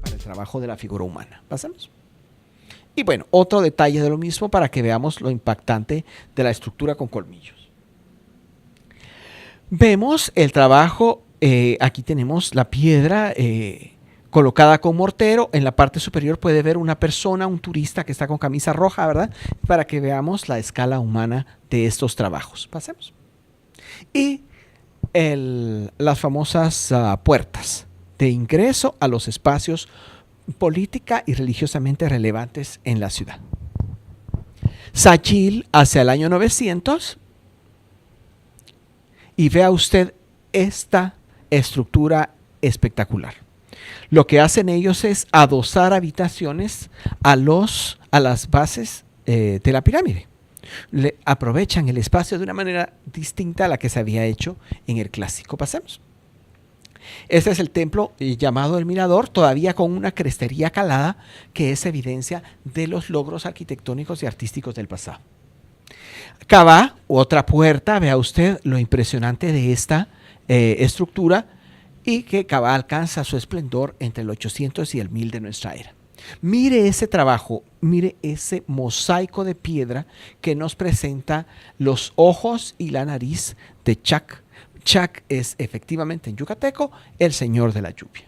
Para el trabajo de la figura humana. Pasemos. Y bueno, otro detalle de lo mismo para que veamos lo impactante de la estructura con colmillos. Vemos el trabajo, aquí tenemos la piedra colocada con mortero. En la parte superior puede ver una persona, un turista que está con camisa roja, ¿verdad? Para que veamos la escala humana de estos trabajos. Pasemos. Y las famosas puertas de ingreso a los espacios política y religiosamente relevantes en la ciudad. Sayil hacia el año 900 y vea usted esta estructura espectacular. Lo que hacen ellos es adosar habitaciones a las bases de la pirámide. Aprovechan el espacio de una manera distinta a la que se había hecho en el clásico. Pasemos. Este es el templo llamado el Mirador, todavía con una crestería calada que es evidencia de los logros arquitectónicos y artísticos del pasado. Kabá, otra puerta, vea usted lo impresionante de esta estructura y que Kabá alcanza su esplendor entre el 800 y el 1000 de nuestra era. Mire ese trabajo, mire ese mosaico de piedra que nos presenta los ojos y la nariz de Chak. Chak es efectivamente en yucateco el señor de la lluvia.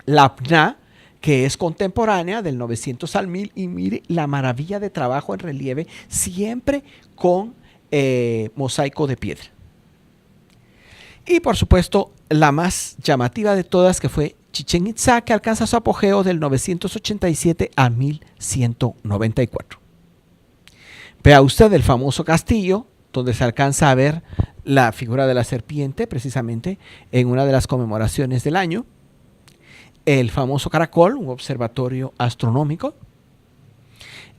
La Pna, que es contemporánea del 900 al 1000, y mire la maravilla de trabajo en relieve, siempre con mosaico de piedra. Y por supuesto, la más llamativa de todas, que fue Chichén Itzá, que alcanza su apogeo del 987 a 1194. Vea usted el famoso castillo, donde se alcanza a ver la figura de la serpiente, precisamente en una de las conmemoraciones del año. El famoso caracol, un observatorio astronómico.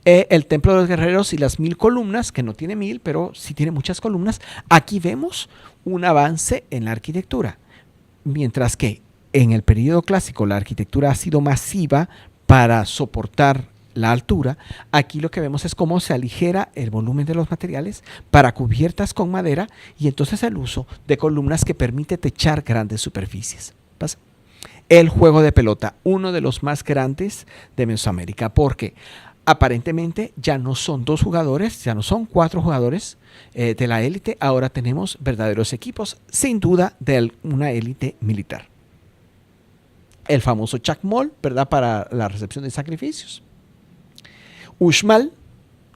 El templo de los guerreros y las 1000 columnas, que no tiene 1000, pero sí tiene muchas columnas. Aquí vemos un avance en la arquitectura. Mientras que en el periodo clásico la arquitectura ha sido masiva para soportar la altura, aquí lo que vemos es cómo se aligera el volumen de los materiales para cubiertas con madera y entonces el uso de columnas que permite techar grandes superficies. ¿Pasa? El juego de pelota, uno de los más grandes de Mesoamérica, porque aparentemente ya no son 2 jugadores, ya no son 4 jugadores de la élite, ahora tenemos verdaderos equipos, sin duda de una élite militar. El famoso chacmol, ¿verdad?, para la recepción de sacrificios. Uxmal,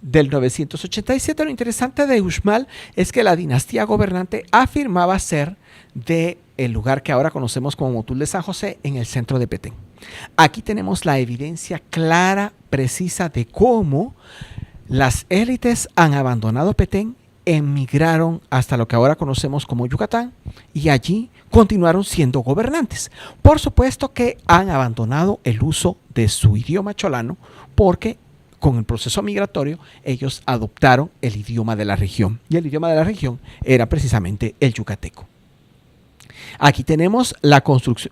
del 987. Lo interesante de Uxmal es que la dinastía gobernante afirmaba ser del lugar que ahora conocemos como Motul de San José, en el centro de Petén. Aquí tenemos la evidencia clara, precisa de cómo las élites han abandonado Petén, emigraron hasta lo que ahora conocemos como Yucatán y allí continuaron siendo gobernantes. Por supuesto que han abandonado el uso de su idioma cholano porque con el proceso migratorio ellos adoptaron el idioma de la región y el idioma de la región era precisamente el yucateco. Aquí tenemos la construcción,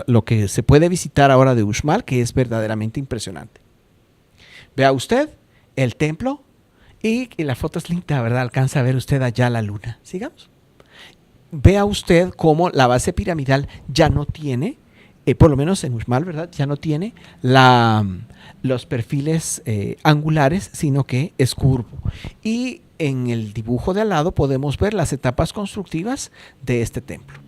lo que se puede visitar ahora de Uxmal, que es verdaderamente impresionante. Vea usted el templo y la foto es linda, ¿verdad? Alcanza a ver usted allá la luna. Sigamos. Vea usted cómo la base piramidal ya no tiene, por lo menos en Uxmal, ¿verdad?, ya no tiene los perfiles angulares, sino que es curvo. Y en el dibujo de al lado podemos ver las etapas constructivas de este templo.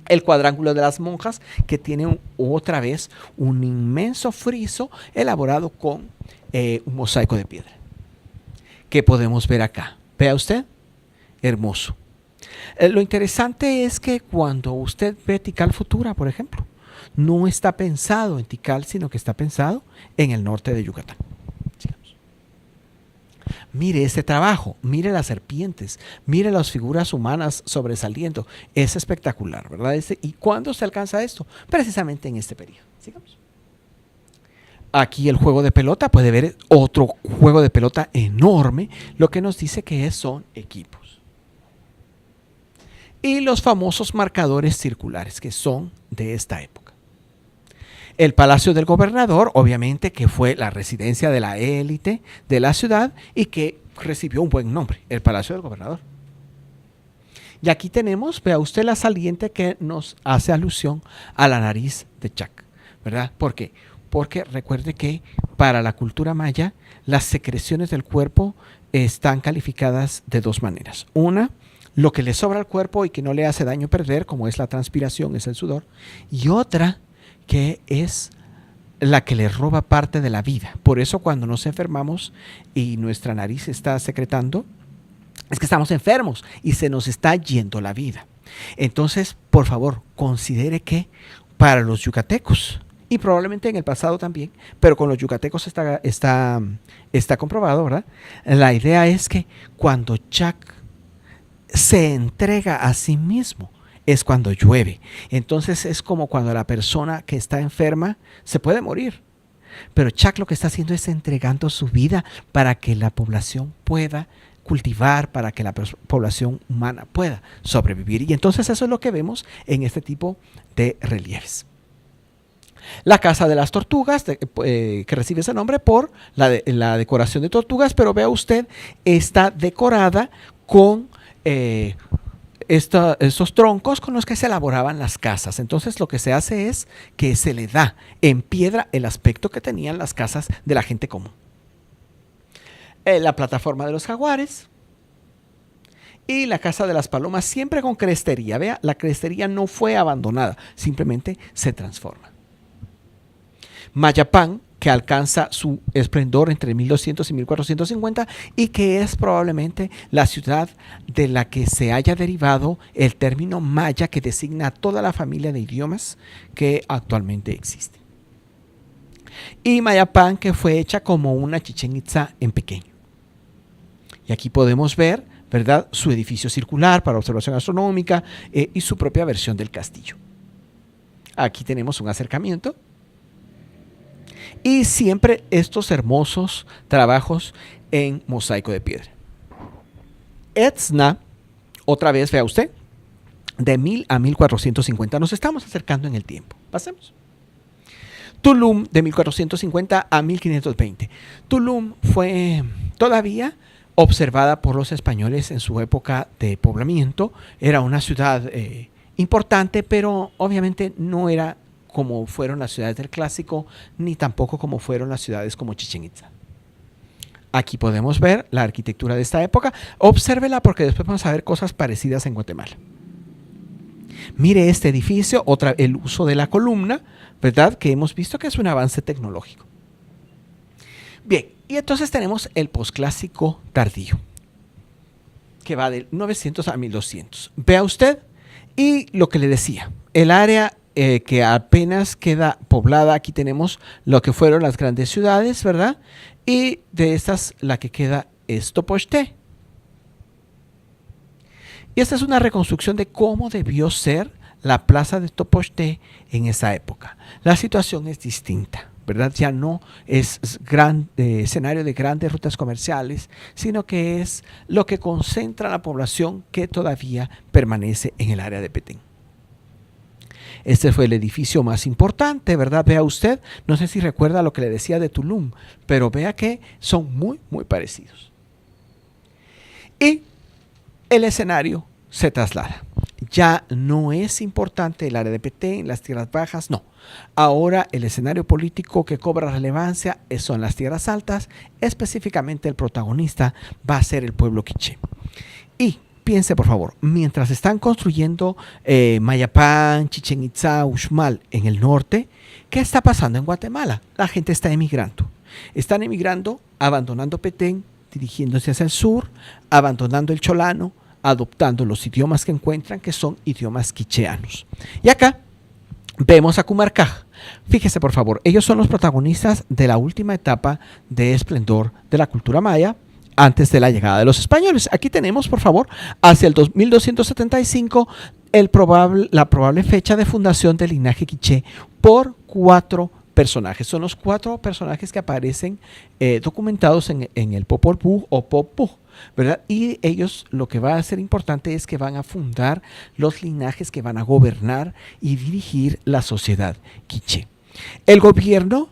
El cuadrángulo de las monjas, que tiene otra vez un inmenso friso elaborado con un mosaico de piedra, que podemos ver acá. Vea usted, hermoso. Lo interesante es que cuando usted ve Tikal Futura, por ejemplo, no está pensado en Tikal, sino que está pensado en el norte de Yucatán. Sigamos. Mire este trabajo, mire las serpientes, mire las figuras humanas sobresaliendo. Es espectacular, ¿verdad? ¿Y cuándo se alcanza esto? Precisamente en este periodo. Sigamos. Aquí el juego de pelota, puede ver otro juego de pelota enorme, lo que nos dice que son equipos. Y los famosos marcadores circulares, que son de esta época. El Palacio del Gobernador, obviamente, que fue la residencia de la élite de la ciudad y que recibió un buen nombre, el Palacio del Gobernador. Y aquí tenemos, vea usted la saliente que nos hace alusión a la nariz de Chac, ¿verdad? ¿Por qué? Porque recuerde que para la cultura maya las secreciones del cuerpo están calificadas de dos maneras. Una, lo que le sobra al cuerpo y que no le hace daño perder, como es la transpiración, es el sudor. Y otra, que es la que le roba parte de la vida. Por eso cuando nos enfermamos y nuestra nariz está secretando, es que estamos enfermos y se nos está yendo la vida. Entonces, por favor, considere que para los yucatecos, y probablemente en el pasado también, pero con los yucatecos está comprobado, ¿verdad? La idea es que cuando Chac se entrega a sí mismo, es cuando llueve. Entonces es como cuando la persona que está enferma se puede morir. Pero Chac lo que está haciendo es entregando su vida para que la población pueda cultivar, para que la población humana pueda sobrevivir. Y entonces eso es lo que vemos en este tipo de relieves. La casa de las tortugas, que recibe ese nombre por la decoración de tortugas, pero vea usted, está decorada con estos troncos con los que se elaboraban las casas. Entonces lo que se hace es que se le da en piedra el aspecto que tenían las casas de la gente común. La plataforma de los jaguares y la casa de las palomas, siempre con crestería. Vea, la crestería no fue abandonada, simplemente se transforma. Mayapán, que alcanza su esplendor entre 1200 y 1450 y que es probablemente la ciudad de la que se haya derivado el término maya, que designa a toda la familia de idiomas que actualmente existe. Y Mayapán, que fue hecha como una Chichén Itzá en pequeño. Y aquí podemos ver, ¿verdad?, su edificio circular para observación astronómica y su propia versión del castillo. Aquí tenemos un acercamiento. Y siempre estos hermosos trabajos en mosaico de piedra. Etzna, otra vez, vea usted, de 1000 a 1450. Nos estamos acercando en el tiempo. Pasemos. Tulum, de 1450 a 1520. Tulum fue todavía observada por los españoles en su época de poblamiento. Era una ciudad importante, pero obviamente no era como fueron las ciudades del clásico, ni tampoco como fueron las ciudades como Chichén Itzá. Aquí podemos ver la arquitectura de esta época. Obsérvela porque después vamos a ver cosas parecidas en Guatemala. Mire este edificio, el uso de la columna, ¿verdad?, que hemos visto que es un avance tecnológico. Bien, y entonces tenemos el posclásico tardío, que va del 900 a 1200. Vea usted, y lo que le decía, el área que apenas queda poblada, aquí tenemos lo que fueron las grandes ciudades, ¿verdad? Y de estas la que queda es Topoztlán. Y esta es una reconstrucción de cómo debió ser la plaza de Topoztlán en esa época. La situación es distinta, ¿verdad? Ya no es escenario de grandes rutas comerciales, sino que es lo que concentra la población que todavía permanece en el área de Petén. Este fue el edificio más importante, ¿verdad? Vea usted, no sé si recuerda lo que le decía de Tulum, pero vea que son muy, muy parecidos. Y el escenario se traslada. Ya no es importante el área de Petén, las tierras bajas, no. Ahora el escenario político que cobra relevancia son las tierras altas, específicamente el protagonista va a ser el pueblo quiché. Y piense, por favor, mientras están construyendo Mayapán, Chichén Itzá, Uxmal en el norte, ¿qué está pasando en Guatemala? La gente está emigrando. Están emigrando, abandonando Petén, dirigiéndose hacia el sur, abandonando el cholano, adoptando los idiomas que encuentran, que son idiomas quicheanos. Y acá vemos a Cumarcaj. Fíjese, por favor, ellos son los protagonistas de la última etapa de esplendor de la cultura maya, antes de la llegada de los españoles. Aquí tenemos, por favor, hacia el 2275 la probable fecha de fundación del linaje quiché por 4 personajes. Son los 4 personajes que aparecen documentados en el Popol Vuh o Pop Vuh, ¿verdad? Y ellos, lo que va a ser importante es que van a fundar los linajes que van a gobernar y dirigir la sociedad quiché. El gobierno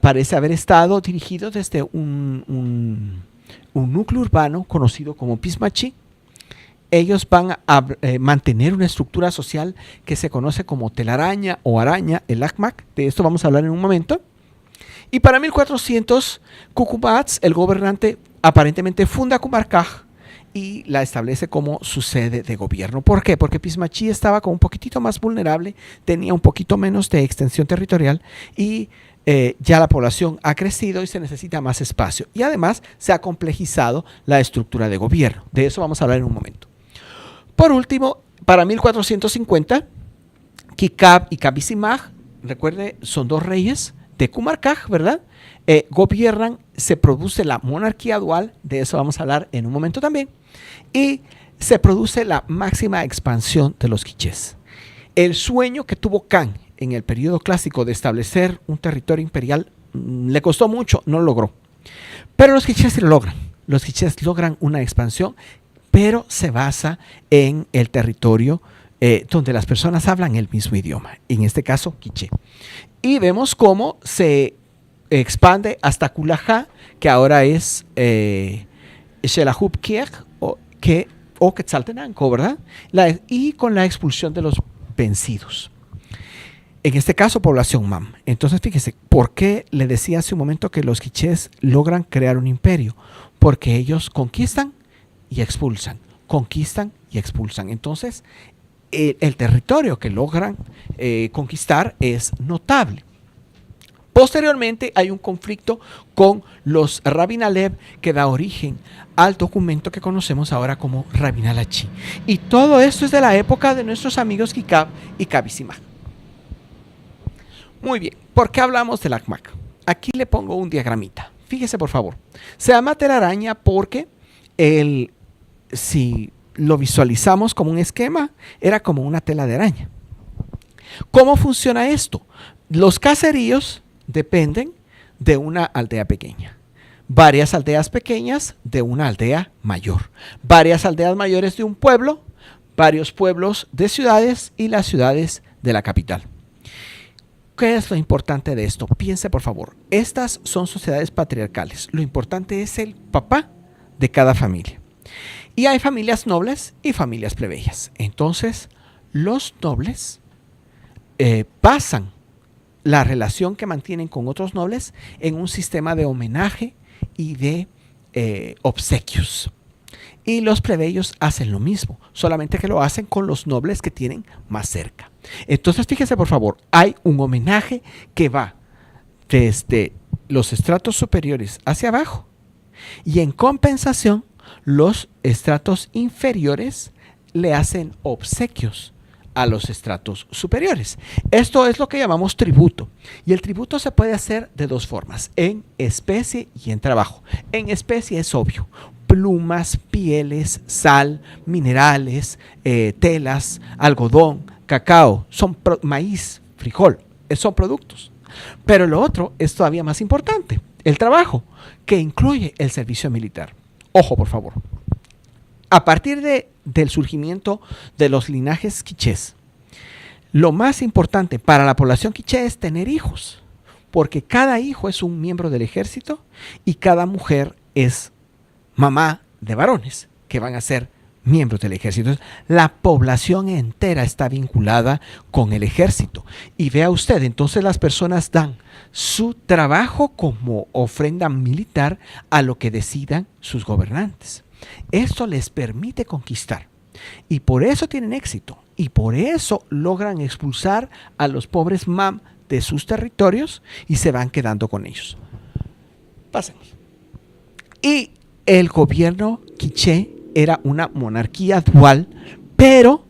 parece haber estado dirigido desde un núcleo urbano conocido como Pismachi, ellos van a mantener una estructura social que se conoce como telaraña o araña, el Akmak. De esto vamos a hablar en un momento. Y para 1400, Cucubats, el gobernante, aparentemente funda Kumarkaj y la establece como su sede de gobierno. ¿Por qué? Porque Pismachí estaba como un poquitito más vulnerable, tenía un poquito menos de extensión territorial y ya la población ha crecido y se necesita más espacio. Y además se ha complejizado la estructura de gobierno. De eso vamos a hablar en un momento. Por último, para 1450, Kikab y Kabisimaj, recuerde, son dos reyes de Kumarkaj, ¿verdad? Gobiernan, se produce la monarquía dual, de eso vamos a hablar en un momento también, y se produce la máxima expansión de los quichés. El sueño que tuvo Kan en el periodo clásico de establecer un territorio imperial le costó mucho, no lo logró. Pero los quichés sí lo logran. Los quichés logran una expansión, pero se basa en el territorio donde las personas hablan el mismo idioma, en este caso quiché. Y vemos cómo se expande hasta Kulajá, que ahora es Xelajup-Kiej o Quetzaltenango, ¿verdad? Y con la expulsión de los vencidos. En este caso, población Mam. Entonces, fíjese, ¿por qué le decía hace un momento que los quichés logran crear un imperio? Porque ellos conquistan y expulsan, conquistan y expulsan. Entonces, el territorio que logran conquistar es notable. Posteriormente hay un conflicto con los Rabin Alev que da origen al documento que conocemos ahora como Rabin Alachi. Y todo esto es de la época de nuestros amigos Kikab y Kabisimaj. Muy bien, ¿por qué hablamos del Akmak? Aquí le pongo un diagramita. Fíjese por favor. Se llama telaraña porque si lo visualizamos como un esquema, era como una tela de araña. ¿Cómo funciona esto? Los caseríos dependen de una aldea pequeña, varias aldeas pequeñas de una aldea mayor, varias aldeas mayores de un pueblo, varios pueblos de ciudades y las ciudades de la capital. ¿Qué es lo importante de esto? Piense por favor, estas son sociedades patriarcales. Lo importante es el papá de cada familia. Y hay familias nobles y familias plebeyas. Entonces, los nobles basan la relación que mantienen con otros nobles en un sistema de homenaje y de obsequios. Y los plebeyos hacen lo mismo, solamente que lo hacen con los nobles que tienen más cerca. Entonces, fíjese por favor, hay un homenaje que va desde los estratos superiores hacia abajo y en compensación los estratos inferiores le hacen obsequios a los estratos superiores. Esto es lo que llamamos tributo. Y el tributo se puede hacer de dos formas, en especie y en trabajo. En especie es obvio, plumas, pieles, sal, minerales, telas, algodón, cacao, maíz, frijol, son productos. Pero lo otro es todavía más importante, el trabajo, que incluye el servicio militar. Ojo, por favor. A partir del surgimiento de los linajes quichés, lo más importante para la población quiché es tener hijos, porque cada hijo es un miembro del ejército y cada mujer es mamá de varones que van a ser miembros del ejército. Entonces, la población entera está vinculada con el ejército. Y vea usted, entonces las personas dan su trabajo como ofrenda militar a lo que decidan sus gobernantes. Esto les permite conquistar. Y por eso tienen éxito. Y por eso logran expulsar a los pobres Mam de sus territorios y se van quedando con ellos. Pasemos. Y el gobierno quiché era una monarquía dual, pero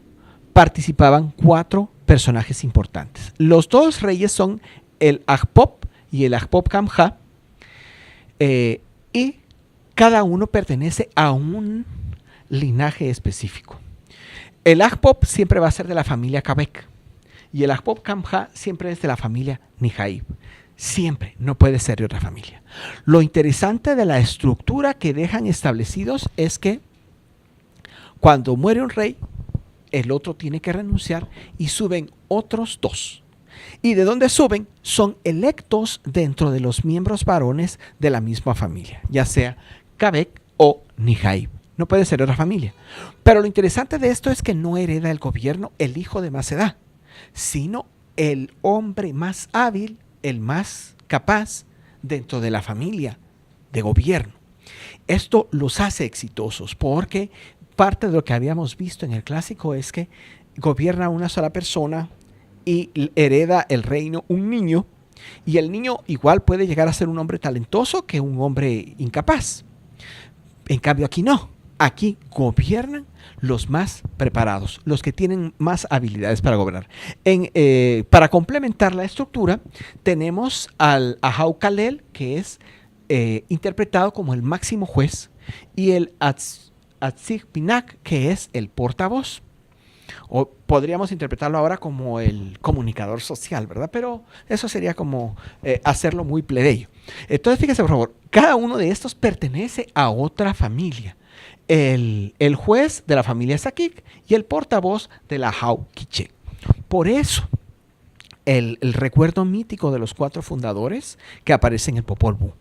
participaban 4 personajes importantes. Los 2 reyes son el Ajpop y el Ajpop Kamja, y cada uno pertenece a un linaje específico. El Ajpop siempre va a ser de la familia Kabek y el Ajpop Kamja siempre es de la familia Nijaib. Siempre, no puede ser de otra familia. Lo interesante de la estructura que dejan establecidos es que cuando muere un rey, el otro tiene que renunciar y suben otros 2. ¿Y de dónde suben? Son electos dentro de los miembros varones de la misma familia, ya sea Kabek o Nijaib. no puede ser otra familia. Pero lo interesante de esto es que no hereda el gobierno el hijo de más edad, sino el hombre más hábil, el más capaz dentro de la familia de gobierno. Esto los hace exitosos porque parte de lo que habíamos visto en el clásico es que gobierna una sola persona y hereda el reino un niño, y el niño igual puede llegar a ser un hombre talentoso que un hombre incapaz. En cambio aquí no, aquí gobiernan los más preparados, los que tienen más habilidades para gobernar. Para complementar la estructura tenemos al Ahau Kalel, que es interpretado como el máximo juez, y el Atzig Pinak, que es el portavoz. O podríamos interpretarlo ahora como el comunicador social, ¿verdad? Pero eso sería como hacerlo muy plebeyo. Entonces, fíjese por favor, cada uno de estos pertenece a otra familia. El juez de la familia Sakik y el portavoz de la Ahau Quiché. Por eso, el recuerdo mítico de los 4 fundadores que aparece en el Popol Vuh.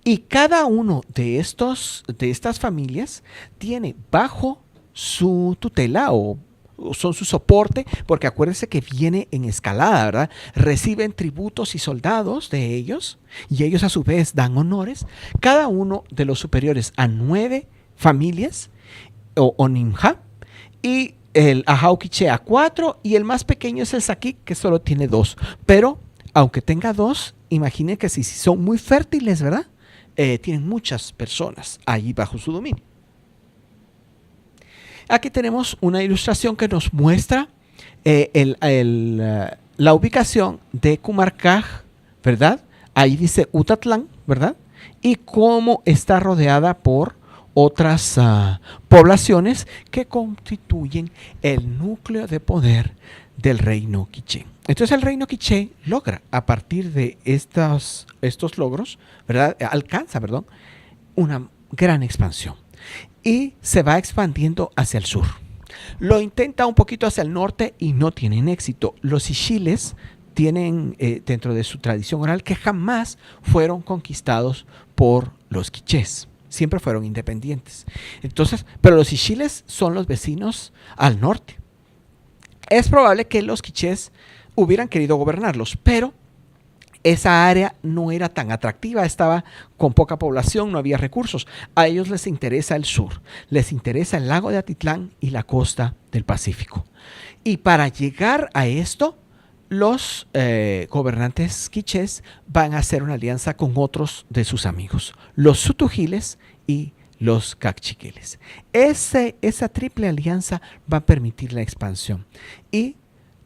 Y cada uno de estas familias tiene bajo su tutela o son su soporte, porque acuérdense que viene en escalada, ¿verdad? Reciben tributos y soldados de ellos, y ellos a su vez dan honores. Cada uno de los superiores a 9 familias, o Nimja, y el Ahau Quiché a 4, y el más pequeño es el Sakik, que solo tiene 2. Pero, aunque tenga 2, imaginen que si son muy fértiles, ¿verdad? Tienen muchas personas ahí bajo su dominio. Aquí tenemos una ilustración que nos muestra la ubicación de Kumarcaj, ¿verdad? Ahí dice Utatlán, ¿verdad? Y cómo está rodeada por otras poblaciones que constituyen el núcleo de poder del reino quiché. Entonces el reino quiché logra, a partir de estos logros, ¿verdad? Alcanza, una gran expansión. Y se va expandiendo hacia el sur. Lo intenta un poquito hacia el norte y no tienen éxito. Los Ixiles tienen dentro de su tradición oral que jamás fueron conquistados por los quichés. Siempre fueron independientes. Entonces, pero los Ixiles son los vecinos al norte. Es probable que los quichés hubieran querido gobernarlos, pero esa área no era tan atractiva, estaba con poca población, no había recursos. A ellos les interesa el sur, les interesa el lago de Atitlán y la costa del Pacífico. Y para llegar a esto, los gobernantes quichés van a hacer una alianza con otros de sus amigos, los sutugiles y los cachiqueles. Esa triple alianza va a permitir la expansión. Y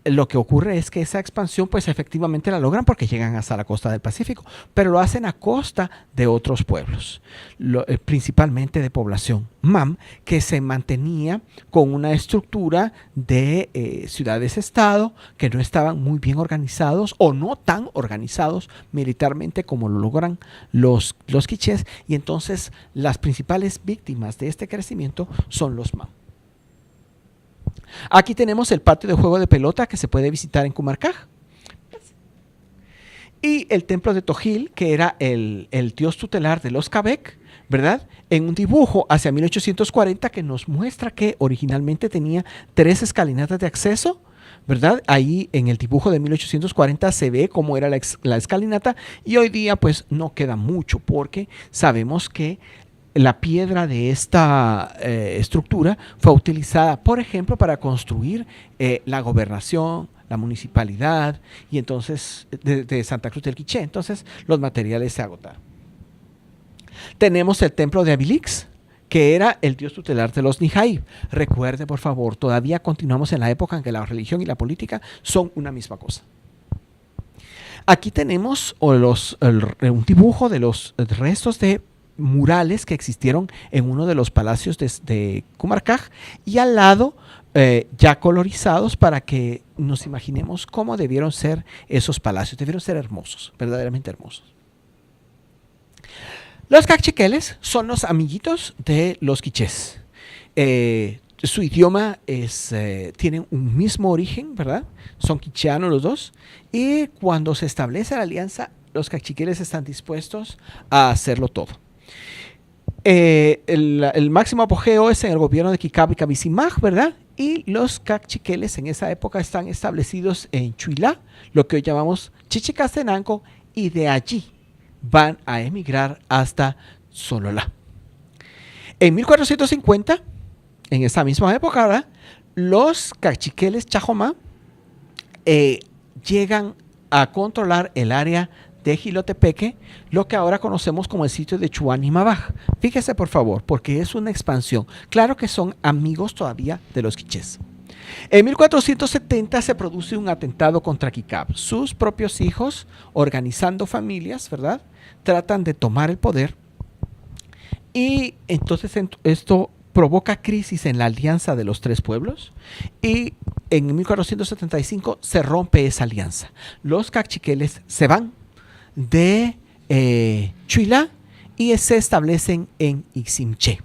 lo que ocurre es que esa expansión pues efectivamente la logran porque llegan hasta la costa del Pacífico, pero lo hacen a costa de otros pueblos, principalmente de población Mam, que se mantenía con una estructura de ciudades-estado que no estaban muy bien organizados o no tan organizados militarmente como lo logran los quichés, y entonces las principales víctimas de este crecimiento son los Mam. Aquí tenemos el patio de juego de pelota que se puede visitar en Kumarcaj. Y el templo de Tojil, que era el dios tutelar de los Cabek, ¿verdad? En un dibujo hacia 1840 que nos muestra que originalmente tenía 3 escalinatas de acceso, ¿verdad? Ahí en el dibujo de 1840 se ve cómo era la escalinata, y hoy día pues no queda mucho porque sabemos que la piedra de esta estructura fue utilizada, por ejemplo, para construir la gobernación, la municipalidad, y entonces de Santa Cruz del Quiché. Entonces los materiales se agotaron. Tenemos el templo de Avilix, que era el dios tutelar de los Nijaib. Recuerde, por favor, todavía continuamos en la época en que la religión y la política son una misma cosa. Aquí tenemos un dibujo de los restos de murales que existieron en uno de los palacios de Kumarcaj, y al lado ya colorizados para que nos imaginemos cómo debieron ser esos palacios. Debieron ser hermosos, verdaderamente hermosos. Los cachiqueles son los amiguitos de los quichés. Su idioma tiene un mismo origen, ¿verdad? Son quicheanos los dos, y cuando se establece la alianza, los cachiqueles están dispuestos a hacerlo todo. El máximo apogeo es en el gobierno de Kikab y Kabisimaj, ¿verdad? Y los caciqueles en esa época están establecidos en Chuilá, lo que hoy llamamos Chichicastenango, y de allí van a emigrar hasta Sololá. En 1450, en esa misma época, ¿verdad?, los caciqueles Chajomá llegan a controlar el área de Jilotepeque, lo que ahora conocemos como el sitio de Chuán y Mabaj. Fíjese por favor, porque es una expansión. Claro que son amigos todavía de los quichés. En 1470 se produce un atentado contra Kikab. Sus propios hijos, organizando familias, ¿verdad?, tratan de tomar el poder, y entonces esto provoca crisis en la alianza de los tres pueblos, y en 1475 se rompe esa alianza. Los caciqueles se van de Chuilá y se establecen en Iximché.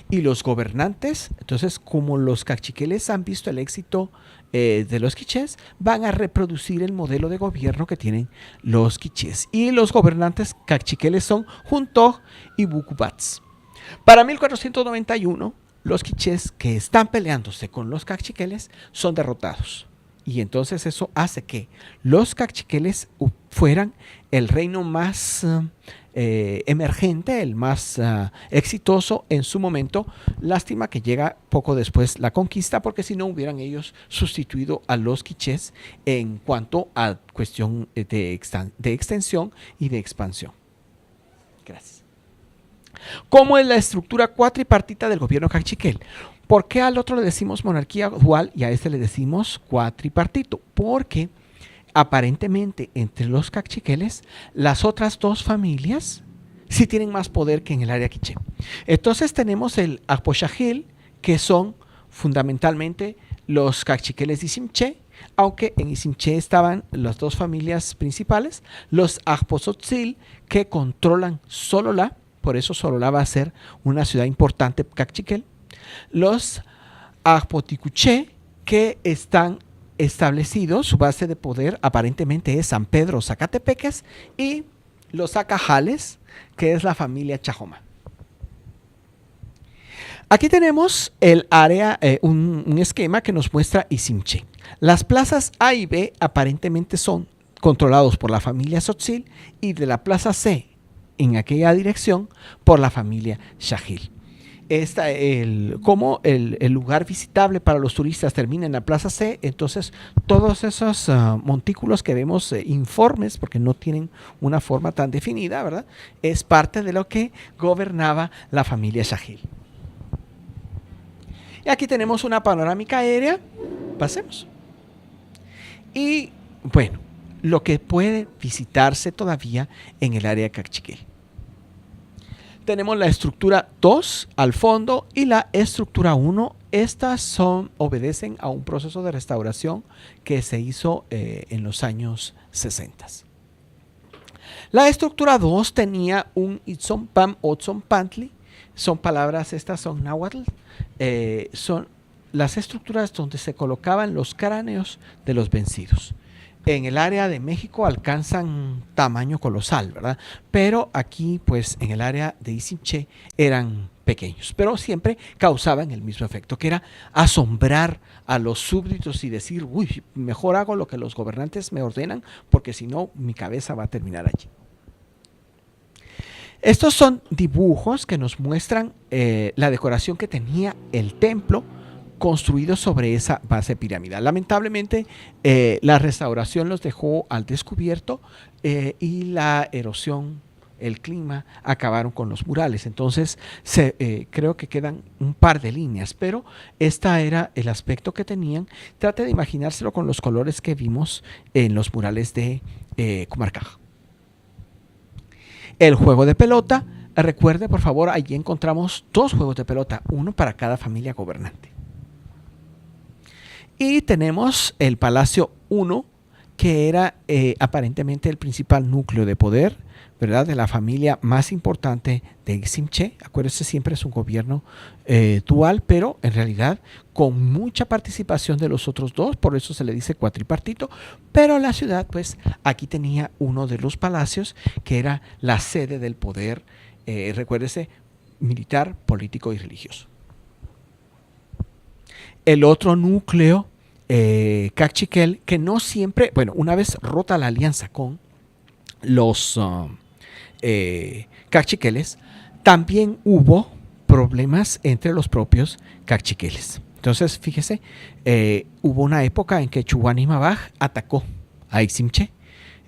Y los gobernantes, entonces, como los caciqueles han visto el éxito de los quichés, van a reproducir el modelo de gobierno que tienen los quichés. Y los gobernantes caciqueles son Juntoj y Bucubats. Para 1491, los quichés que están peleándose con los caciqueles son derrotados. Y entonces eso hace que los caciqueles fueran el reino más emergente, el más exitoso en su momento. Lástima que llega poco después la conquista, porque si no hubieran ellos sustituido a los quichés en cuanto a cuestión de extensión y de expansión. Gracias. ¿Cómo es la estructura cuatripartita del gobierno caciquel? ¿Por qué al otro le decimos monarquía dual y a este le decimos cuatripartito? Porque aparentemente entre los caciqueles las otras dos familias sí tienen más poder que en el área quiché. Entonces tenemos el Apoxajil, que son fundamentalmente los caciqueles de Iximché, aunque en Iximché estaban las dos familias principales, los Ajpozotzil, que controlan Sololá, por eso Sololá va a ser una ciudad importante caciquel, los Ajpoticuché, que están establecidos, su base de poder aparentemente es San Pedro Zacatepeques, y los Acajales, que es la familia Chajomá. Aquí tenemos el área, un esquema que nos muestra Iximché. Las plazas A y B aparentemente son controlados por la familia Tzotzil, y de la plaza C en aquella dirección por la familia Xajil. Como el lugar visitable para los turistas termina en la plaza C, entonces todos esos montículos que vemos informes, porque no tienen una forma tan definida, ¿verdad?, es parte de lo que gobernaba la familia Xajil. Y aquí tenemos una panorámica aérea. Pasemos. Y bueno, lo que puede visitarse todavía en el área caciquel. Tenemos la estructura 2 al fondo y la estructura 1. Estas obedecen a un proceso de restauración que se hizo en los años 60. La estructura 2 tenía un Itzompam o Tzompantli. Son palabras, estas son náhuatl. Son las estructuras donde se colocaban los cráneos de los vencidos. En el área de México alcanzan tamaño colosal, ¿verdad? Pero aquí, pues, en el área de Iximché eran pequeños, pero siempre causaban el mismo efecto, que era asombrar a los súbditos y decir, uy, mejor hago lo que los gobernantes me ordenan, porque si no, mi cabeza va a terminar allí. Estos son dibujos que nos muestran la decoración que tenía el templo construido sobre esa base piramidal. Lamentablemente, la restauración los dejó al descubierto y la erosión, el clima, acabaron con los murales. Entonces, creo que quedan un par de líneas, pero este era el aspecto que tenían. Trate de imaginárselo con los colores que vimos en los murales de Cumarcaj. El juego de pelota, recuerde por favor, allí encontramos dos juegos de pelota, uno para cada familia gobernante. Y tenemos el Palacio 1, que era aparentemente el principal núcleo de poder, ¿verdad?, de la familia más importante de Iximché. Acuérdense, siempre es un gobierno dual, pero en realidad con mucha participación de los otros dos, por eso se le dice cuatripartito. Pero la ciudad, pues, aquí tenía uno de los palacios que era la sede del poder. Recuérdese, militar, político y religioso. El otro núcleo, Cachiquel, que no siempre, bueno, una vez rota la alianza con los cachiqueles, también hubo problemas entre los propios cachiqueles. Entonces, fíjese, hubo una época en que Chuquanimavaj atacó a Iximché,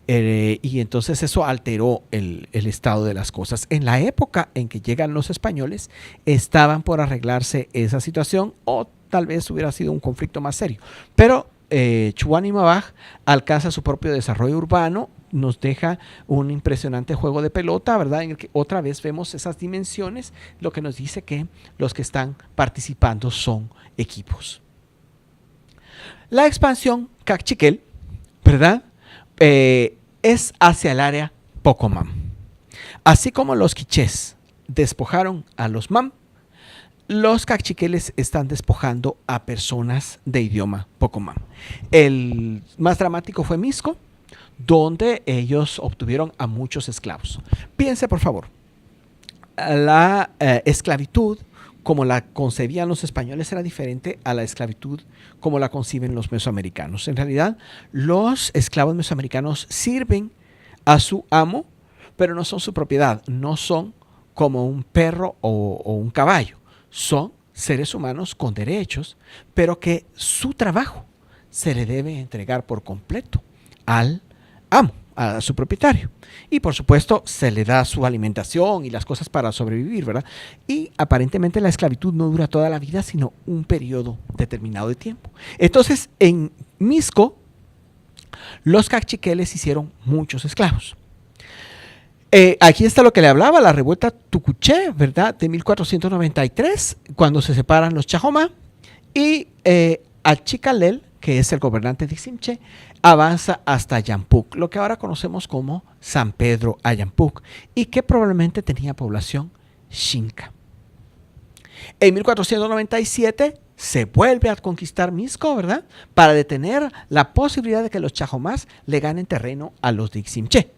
y entonces eso alteró el estado de las cosas. En la época en que llegan los españoles, estaban por arreglarse esa situación, o tal vez hubiera sido un conflicto más serio. Pero Chuquanimavaj alcanza su propio desarrollo urbano, nos deja un impresionante juego de pelota, ¿verdad? En el que otra vez vemos esas dimensiones, lo que nos dice que los que están participando son equipos. La expansión Cachiquel, ¿verdad? Es hacia el área Pocomam. Así como los quichés despojaron a los mam, los cachiqueles están despojando a personas de idioma Pocomam. El más dramático fue Misco, donde ellos obtuvieron a muchos esclavos. Piense, por favor, la esclavitud como la concebían los españoles era diferente a la esclavitud como la conciben los mesoamericanos. En realidad, los esclavos mesoamericanos sirven a su amo, pero no son su propiedad, no son como un perro o un caballo. Son seres humanos con derechos, pero que su trabajo se le debe entregar por completo al amo, a su propietario. Y por supuesto se le da su alimentación y las cosas para sobrevivir, ¿verdad? Y aparentemente la esclavitud no dura toda la vida, sino un periodo determinado de tiempo. Entonces, en Misco, los cachiqueles hicieron muchos esclavos. Aquí está lo que le hablaba, la revuelta Tucuché, ¿verdad? De 1493, cuando se separan los Chajomá, y Achicalel, que es el gobernante de Iximché, avanza hasta Ayampuc, lo que ahora conocemos como San Pedro Ayampuc, y que probablemente tenía población xinca. En 1497 se vuelve a conquistar Misco, ¿verdad? Para detener la posibilidad de que los Chajomás le ganen terreno a los de Iximché.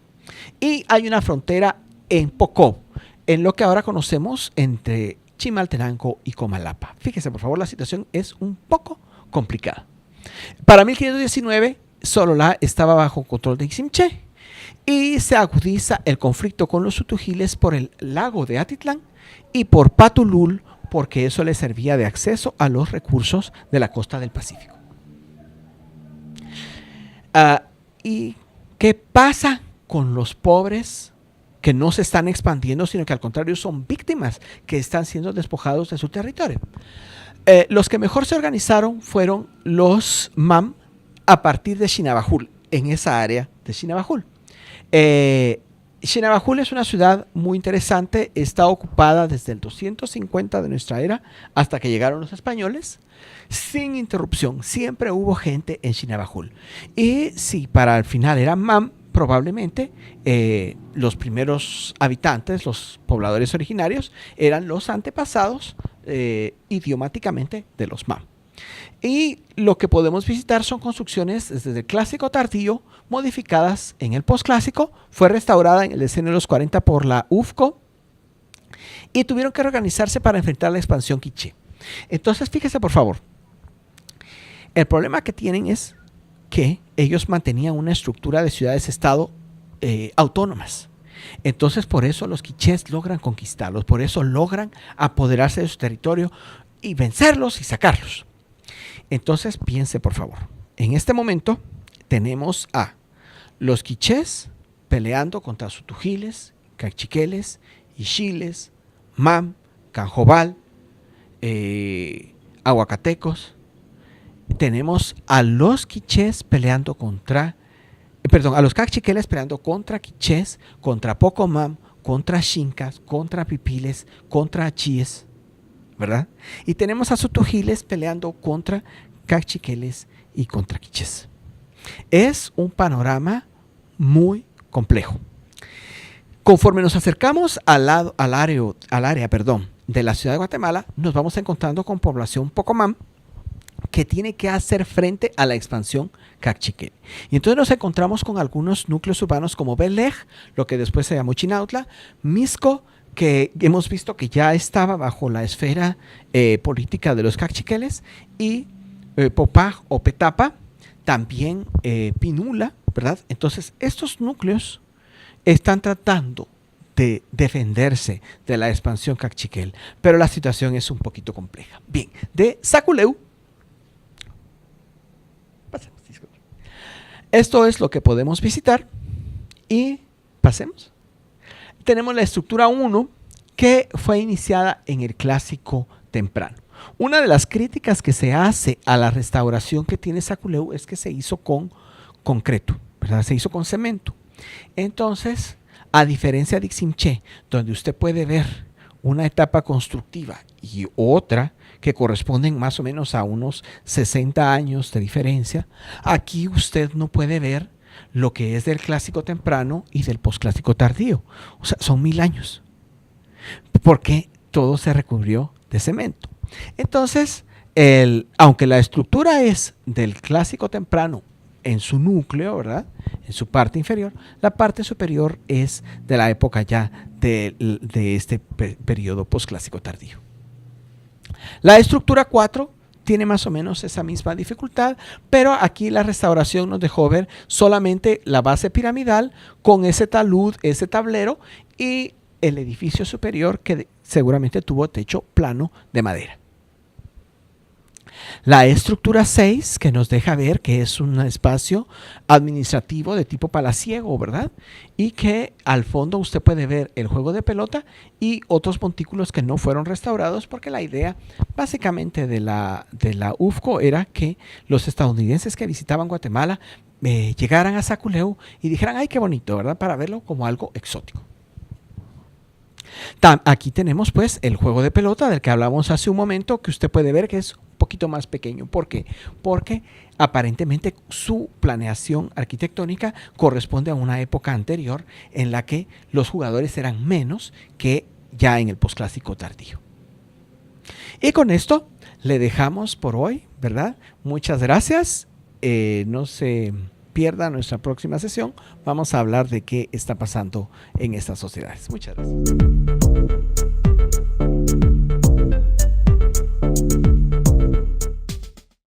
Y hay una frontera en Pocó, en lo que ahora conocemos entre Chimaltenango y Comalapa. Fíjese, por favor, la situación es un poco complicada. Para 1519, Sololá estaba bajo control de Iximché y se agudiza el conflicto con los utugiles por el lago de Atitlán y por Patulul, porque eso le servía de acceso a los recursos de la costa del Pacífico. ¿Y qué pasa con los pobres que no se están expandiendo, sino que al contrario son víctimas que están siendo despojados de su territorio? Los que mejor se organizaron fueron los mam a partir de Xinabajul, en esa área de Xinabajul. Xinabajul es una ciudad muy interesante, está ocupada desde el 250 de nuestra era hasta que llegaron los españoles, sin interrupción, siempre hubo gente en Xinabajul. Y si para el final eran mam, probablemente los primeros habitantes, los pobladores originarios, eran los antepasados idiomáticamente de los mam. Y lo que podemos visitar son construcciones desde el clásico tardío, modificadas en el posclásico. Fue restaurada en el decenio de los 40 por la UFCO y tuvieron que reorganizarse para enfrentar la expansión quiché. Entonces, fíjese por favor, el problema que tienen es que ellos mantenían una estructura de ciudades-estado autónomas. Entonces, por eso los quichés logran conquistarlos, por eso logran apoderarse de su territorio y vencerlos y sacarlos. Entonces, piense por favor, en este momento tenemos a los quichés peleando contra sutugiles, cachiqueles, ixiles, mam, canjobal, aguacatecos. Tenemos a los quichés peleando contra, a los cachiqueles peleando contra quichés, contra pocomam, contra xincas, contra pipiles, contra achíes, ¿verdad? Y tenemos a sutugiles peleando contra cachiqueles y contra quichés. Es un panorama muy complejo. Conforme nos acercamos al área de la ciudad de Guatemala, nos vamos encontrando con población pocomam que tiene que hacer frente a la expansión cachiquel. Y entonces nos encontramos con algunos núcleos urbanos como Belej, lo que después se llamó Chinautla, Misco, que hemos visto que ya estaba bajo la esfera política de los caciqueles, y Popaj o Petapa, también Pinula, ¿verdad? Entonces, estos núcleos están tratando de defenderse de la expansión caciquel, pero la situación es un poquito compleja. Bien, de Saculeu, esto es lo que podemos visitar y pasemos. Tenemos la estructura 1 que fue iniciada en el Clásico temprano. Una de las críticas que se hace a la restauración que tiene Saculeu es que se hizo con concreto, ¿verdad? Se hizo con cemento. Entonces, a diferencia de Iximché, donde usted puede ver una etapa constructiva y otra que corresponden más o menos a unos 60 años de diferencia, aquí usted no puede ver lo que es del Clásico temprano y del Posclásico tardío. O sea, son 1000 años. Porque todo se recubrió de cemento. Entonces, aunque la estructura es del Clásico temprano en su núcleo, ¿verdad? En su parte inferior, la parte superior es de la época ya de este periodo Posclásico tardío. La estructura 4 tiene más o menos esa misma dificultad, pero aquí la restauración nos dejó ver solamente la base piramidal con ese talud, ese tablero, y el edificio superior que seguramente tuvo techo plano de madera. La estructura 6, que nos deja ver que es un espacio administrativo de tipo palaciego, ¿verdad? Y que al fondo usted puede ver el juego de pelota y otros montículos que no fueron restaurados, porque la idea básicamente de la UFCO era que los estadounidenses que visitaban Guatemala llegaran a Saculeu y dijeran, ¡ay, qué bonito!, ¿verdad? Para verlo como algo exótico. Aquí tenemos pues el juego de pelota del que hablamos hace un momento, que usted puede ver que es un poquito más pequeño. ¿Por qué? Porque aparentemente su planeación arquitectónica corresponde a una época anterior en la que los jugadores eran menos que ya en el posclásico tardío. Y con esto le dejamos por hoy, ¿verdad? Muchas gracias. No se pierda nuestra próxima sesión. Vamos a hablar de qué está pasando en estas sociedades. Muchas gracias.